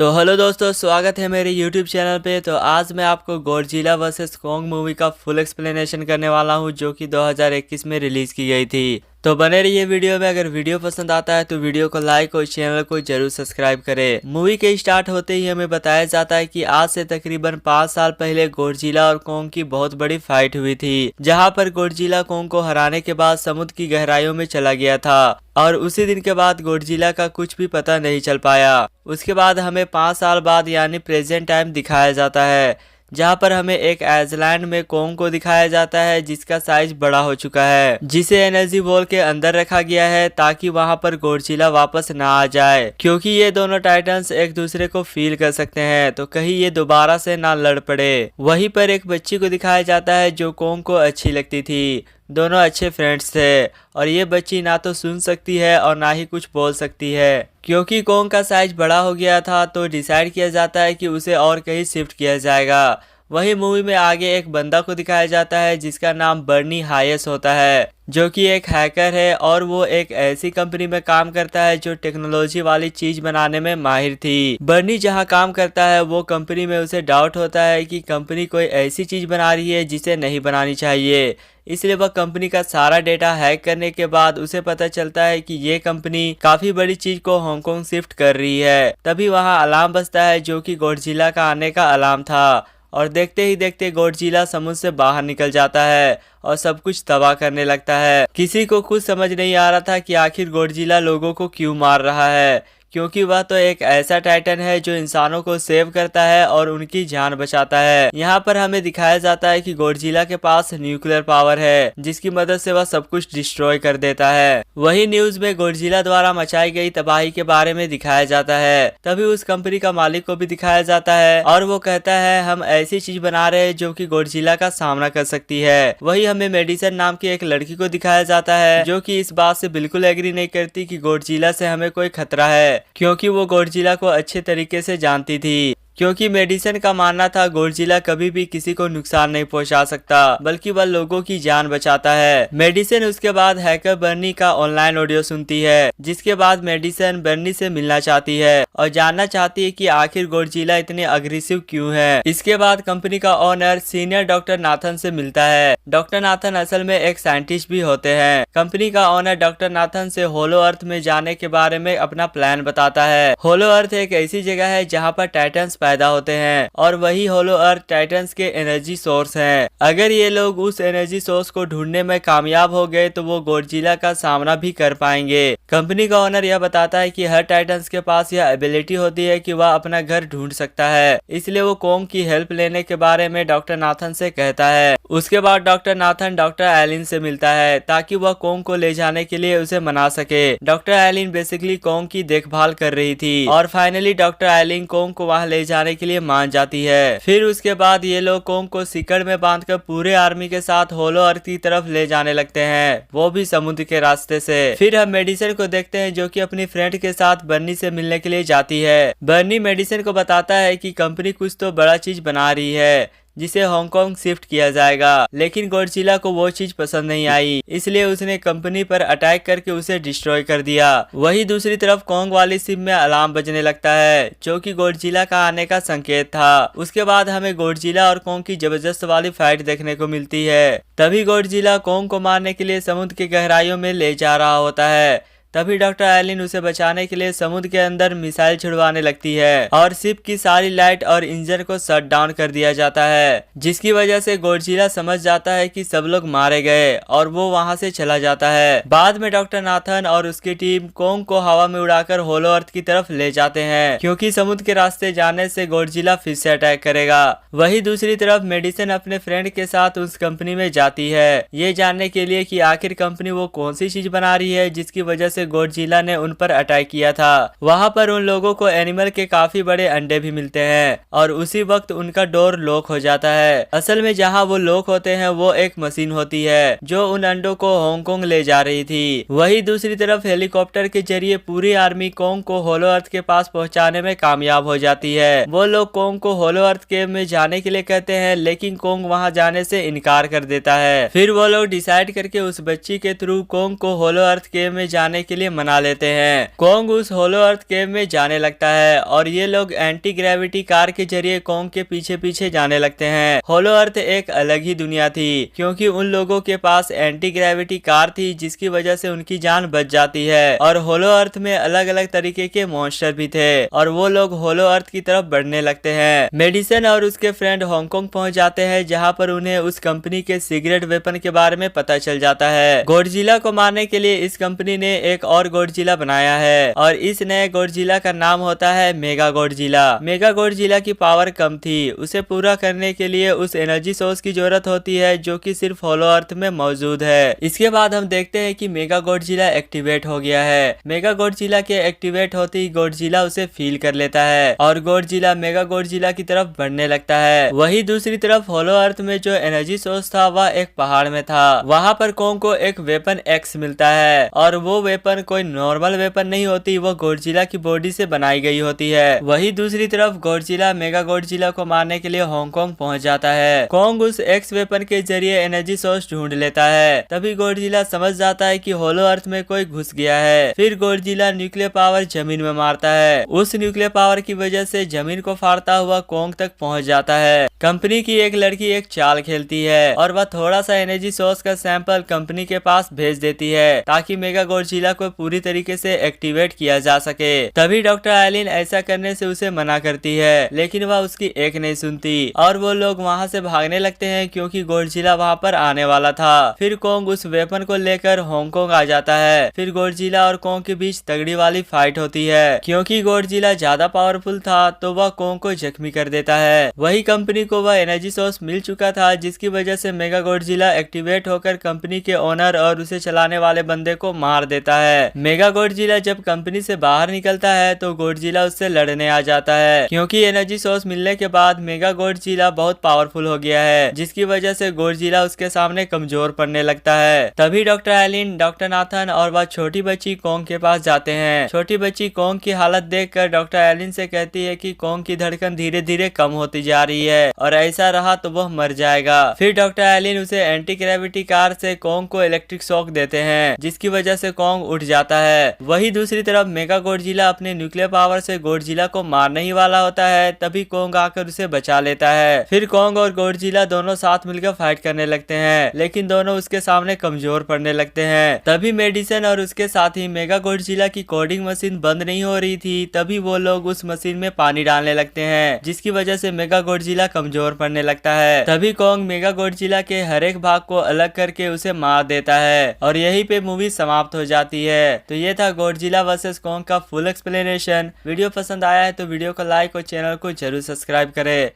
तो हेलो दोस्तों, स्वागत है मेरे YouTube चैनल पे। तो आज मैं आपको गॉडजिला वर्सेस कॉन्ग मूवी का फुल एक्सप्लेनेशन करने वाला हूँ, जो कि 2021 में रिलीज़ की गई थी। तो बने रहिए वीडियो में। अगर वीडियो पसंद आता है तो वीडियो को लाइक और चैनल को जरूर सब्सक्राइब करें। मूवी के स्टार्ट होते ही हमें बताया जाता है कि आज से तकरीबन 5 साल पहले गॉडजिला और कॉन्ग की बहुत बड़ी फाइट हुई थी, जहां पर गॉडजिला कॉन्ग को हराने के बाद समुद्र की गहराइयों में चला गया था और उसी दिन के बाद गॉडजिला का कुछ भी पता नहीं चल पाया। उसके बाद हमें 5 साल बाद यानी प्रेजेंट टाइम दिखाया जाता है, जहाँ पर हमें एक आइसलैंड में कॉन्ग को दिखाया जाता है जिसका साइज बड़ा हो चुका है, जिसे एनर्जी बॉल के अंदर रखा गया है ताकि वहाँ पर गॉडजिला वापस ना आ जाए, क्योंकि ये दोनों टाइटन्स एक दूसरे को फील कर सकते हैं तो कहीं ये दोबारा से ना लड़ पड़े। वहीं पर एक बच्ची को दिखाया जाता है जो कॉन्ग को अच्छी लगती थी। दोनों अच्छे फ्रेंड्स थे और ये बच्ची ना तो सुन सकती है और ना ही कुछ बोल सकती है, क्योंकि कॉन्ग का साइज बड़ा हो गया था। तो डिसाइड किया जाता है कि उसे और कहीं शिफ्ट किया जाएगा। वही मूवी में आगे एक बंदा को दिखाया जाता है जिसका नाम बर्नी हायस होता है, जो कि एक हैकर है और वो एक ऐसी कंपनी में काम करता है जो टेक्नोलॉजी वाली चीज बनाने में माहिर थी। बर्नी जहां काम करता है वो कंपनी में उसे डाउट होता है कि कंपनी कोई ऐसी चीज बना रही है जिसे नहीं बनानी चाहिए, इसलिए वह कंपनी का सारा डेटा हैक करने के बाद उसे पता चलता है कि ये कंपनी काफी बड़ी चीज को हांगकांग शिफ्ट कर रही है। तभी वहां अलार्म बजता है जो कि गॉडजिला का आने का अलार्म था और देखते ही देखते गॉडजिला समुद्र से बाहर निकल जाता है और सब कुछ तबाह करने लगता है। किसी को कुछ समझ नहीं आ रहा था कि आखिर गॉडजिला लोगों को क्यों मार रहा है, क्योंकि वह तो एक ऐसा टाइटन है जो इंसानों को सेव करता है और उनकी जान बचाता है। यहाँ पर हमें दिखाया जाता है कि गॉडजिला के पास न्यूक्लियर पावर है जिसकी मदद से वह सब कुछ डिस्ट्रॉय कर देता है। वही न्यूज में गॉडजिला द्वारा मचाई गई तबाही के बारे में दिखाया जाता है। तभी उस कंपनी का मालिक को भी दिखाया जाता है और वो कहता है हम ऐसी चीज बना रहे हैं जो कि गॉडजिला का सामना कर सकती है। वही हमें मेडिसन नाम की एक लड़की को दिखाया जाता है जो कि इस बात से बिल्कुल एग्री नहीं करती कि गॉडजिला से हमें कोई खतरा है, क्योंकि वो गॉडजिला को अच्छे तरीके से जानती थी। क्योंकि मेडिसन का मानना था गॉडजिला कभी भी किसी को नुकसान नहीं पहुंचा सकता, बल्कि वह लोगों की जान बचाता है। मेडिसन उसके बाद हैकर बर्नी का ऑनलाइन ऑडियो सुनती है, जिसके बाद मेडिसन बर्नी से मिलना चाहती है और जानना चाहती है कि आखिर गॉडजिला इतने अग्रेसिव क्यों है। इसके बाद कंपनी का ओनर सीनियर डॉक्टर नाथन से मिलता है। डॉक्टर नाथन असल में एक साइंटिस्ट भी होते हैं। कंपनी का ओनर डॉक्टर नाथन से होलो अर्थ में जाने के बारे में अपना प्लान बताता है। होलो अर्थ एक ऐसी जगह है जहाँ पर टाइटन्स पैदा होते हैं और वही होलो अर्थ टाइटन्स के एनर्जी सोर्स हैं। अगर ये लोग उस एनर्जी सोर्स को ढूंढने में कामयाब हो गए तो वो गॉडजिला का सामना भी कर पाएंगे। कंपनी का ओनर यह बताता है कि हर टाइटन्स के पास यह एबिलिटी होती है कि वह अपना घर ढूंढ सकता है, इसलिए वो कॉन्ग की हेल्प लेने के बारे में डॉक्टर नाथन से कहता है। उसके बाद डॉक्टर नाथन डॉक्टर एलिन से मिलता है ताकि वह कॉन्ग को ले जाने के लिए उसे मना सके। डॉक्टर एलिन बेसिकली कॉन्ग की देखभाल कर रही थी और फाइनली डॉक्टर एलिन कॉन्ग को वहां ले जाने के लिए मान जाती है। फिर उसके बाद ये लोग कॉन्ग को सिकड़ में बांधकर पूरे आर्मी के साथ होलो अर्थ की तरफ ले जाने लगते हैं, वो भी समुद्र के रास्ते से। फिर हम मेडिसन को देखते हैं जो कि अपनी फ्रेंड के साथ बर्नी से मिलने के लिए जाती है। बर्नी मेडिसन को बताता है कि कंपनी कुछ तो बड़ा चीज बना रही है जिसे हांगकांग शिफ्ट किया जाएगा, लेकिन गॉडजिला को वो चीज पसंद नहीं आई, इसलिए उसने कंपनी पर अटैक करके उसे डिस्ट्रॉय कर दिया। वही दूसरी तरफ कॉन्ग वाली शिप में अलार्म बजने लगता है जो कि गॉडजिला का आने का संकेत था। उसके बाद हमें गॉडजिला और कॉन्ग की जबरदस्त वाली फाइट देखने को मिलती है। तभी गॉडजिला कॉन्ग को मारने के लिए समुद्र की गहराइयों में ले जा रहा होता है। तभी डॉक्टर एलिन उसे बचाने के लिए समुद्र के अंदर मिसाइल छिड़वाने लगती है और शिप की सारी लाइट और इंजन को शट डाउन कर दिया जाता है, जिसकी वजह से गॉडजिला समझ जाता है कि सब लोग मारे गए और वो वहां से चला जाता है। बाद में डॉक्टर नाथन और उसकी टीम कॉन्ग को हवा में उड़ाकर होलो अर्थ की तरफ ले जाते हैं, क्योंकि समुद्र के रास्ते जाने से गॉडजिला फिर से अटैक करेगा। वही दूसरी तरफ मेडिसन अपने फ्रेंड के साथ उस कंपनी में जाती है, ये जानने के लिए कि आखिर कंपनी वो कौन सी चीज बना रही है जिसकी वजह से गॉडजिला ने उन पर अटैक किया था। वहां पर उन लोगों को एनिमल के काफी बड़े अंडे भी मिलते हैं और उसी वक्त उनका डोर लॉक हो जाता है। असल में जहां वो लॉक होते हैं वो एक मशीन होती है जो उन अंडों को हांगकांग ले जा रही थी। वही दूसरी तरफ हेलीकॉप्टर के जरिए पूरी आर्मी कॉन्ग को होलो अर्थ के पास पहुंचाने में कामयाब हो जाती है। वो लोग कॉन्ग को होलो अर्थ केव में जाने के लिए कहते हैं, लेकिन कॉन्ग वहां जाने से इनकार कर देता है। फिर वो लोग डिसाइड करके उस बच्ची के थ्रू कॉन्ग को होलो अर्थ केव में जाने के के लिए मना लेते हैं। कोंग उस होलो अर्थ केव में जाने लगता है और ये लोग एंटी ग्रेविटी कार के जरिए कोंग के पीछे पीछे जाने लगते हैं। होलो अर्थ एक अलग ही दुनिया थी क्योंकि उन लोगों के पास एंटी ग्रेविटी कार थी जिसकी वजह से उनकी जान बच जाती है। और होलो अर्थ में अलग अलग तरीके के मॉन्स्टर भी थे और वो लोग होलो अर्थ की तरफ बढ़ने लगते हैं। मेडिसन और उसके फ्रेंड हांगकांग पहुंच जाते हैं जहां पर उन्हें उस कंपनी के सीक्रेट वेपन के बारे में पता चल जाता है। गॉडजिला को मारने के लिए इस कंपनी ने एक और गॉडजिला बनाया है और इस नए गॉडजिला का नाम होता है मेगा गॉडजिला। मेगा गॉडजिला की पावर कम थी, उसे पूरा करने के लिए उस एनर्जी सोर्स की जरूरत होती है जो कि सिर्फ होलो अर्थ में मौजूद है। इसके बाद हम देखते हैं कि मेगा गॉडजिला एक्टिवेट हो गया है। मेगा गॉडजिला के एक्टिवेट होते ही गॉडजिला उसे फील कर लेता है और गॉडजिला मेगा गॉडजिला की तरफ बढ़ने लगता है। वही दूसरी तरफ होलो अर्थ में जो एनर्जी सोर्स था वह एक पहाड़ में था। वहां पर कोंग को एक वेपन एक्स मिलता है और वो वेपन कोई नॉर्मल वेपन नहीं होती, वो गॉडजिला की बॉडी से बनाई गई होती है। वही दूसरी तरफ गॉडजिला मेगा गॉडजिला को मारने के लिए हांगकांग पहुंच जाता है। कोंग उस एक्स वेपन के जरिए एनर्जी सोर्स ढूंढ लेता है। तभी गॉडजिला समझ जाता है कि होलो अर्थ में कोई घुस गया है। फिर गॉडजिला न्यूक्लियर पावर जमीन में मारता है। उस न्यूक्लियर पावर की वजह से जमीन को फाड़ता हुआ कोंग तक पहुंच जाता है। कंपनी की एक लड़की एक चाल खेलती है और वह थोड़ा सा एनर्जी सोर्स का सैंपल कंपनी के पास भेज देती है ताकि मेगा गॉडजिला को पूरी तरीके से एक्टिवेट किया जा सके। तभी डॉक्टर आइलिन ऐसा करने से उसे मना करती है लेकिन वह उसकी एक नहीं सुनती और वो लोग वहां से भागने लगते हैं क्योंकि गॉडजिला वहां पर आने वाला था। फिर कोंग उस वेपन को लेकर हांगकांग आ जाता है। फिर गॉडजिला और कोंग के बीच तगड़ी वाली फाइट होती है। क्योंकि गॉडजिला ज्यादा पावरफुल था तो वह कोंग को जख्मी कर देता है। वही कंपनी को वह एनर्जी सोर्स मिल चुका था जिसकी वजह से मेगा गॉडजिला एक्टिवेट होकर कंपनी के ओनर और उसे चलाने वाले बंदे को मार देता है। मेगा गॉडजिला जब कंपनी से बाहर निकलता है तो गॉडजिला उससे लड़ने आ जाता है क्योंकि एनर्जी सोर्स मिलने के बाद मेगा गॉडजिला बहुत पावरफुल हो गया है जिसकी वजह से गॉडजिला उसके सामने कमजोर पड़ने लगता है। तभी डॉक्टर आइलिन, डॉक्टर नाथन और वह छोटी बच्ची कोंग के पास जाते हैं। छोटी बच्ची कोंग की हालत देखकर डॉक्टर आइलिन से कहती है कि कोंग की धड़कन धीरे धीरे कम होती जा रही है और ऐसा रहा तो वह मर जाएगा। फिर डॉक्टर आइलिन उसे एंटी ग्रेविटी कार से कोंग को इलेक्ट्रिक शॉक देते हैं जिसकी वजह से कोंग उठ जाता है। वही दूसरी तरफ मेगा गॉडजिला अपने न्यूक्लियर पावर से गॉडजिला को मारने ही वाला होता है तभी कोंग आकर उसे बचा लेता है। फिर कोंग और गॉडजिला दोनों साथ मिलकर फाइट करने लगते हैं लेकिन दोनों उसके सामने कमजोर पड़ने लगते हैं। तभी मेडिसन और उसके साथी मेगा गॉडजिला की कोडिंग मशीन बंद नहीं हो रही थी तभी वो लोग उस मशीन में पानी डालने लगते हैं जिसकी वजह से मेगा गॉडजिला कमजोर पड़ने लगता है। तभी कोंग मेगा गॉडजिला के हर एक भाग को अलग करके उसे मार देता है और यहीं पे मूवी समाप्त हो जाती है। तो ये था गॉडजिला वर्सेस कोंग का फुल एक्सप्लेनेशन। वीडियो पसंद आया है तो वीडियो को लाइक और चैनल को जरूर सब्सक्राइब करें।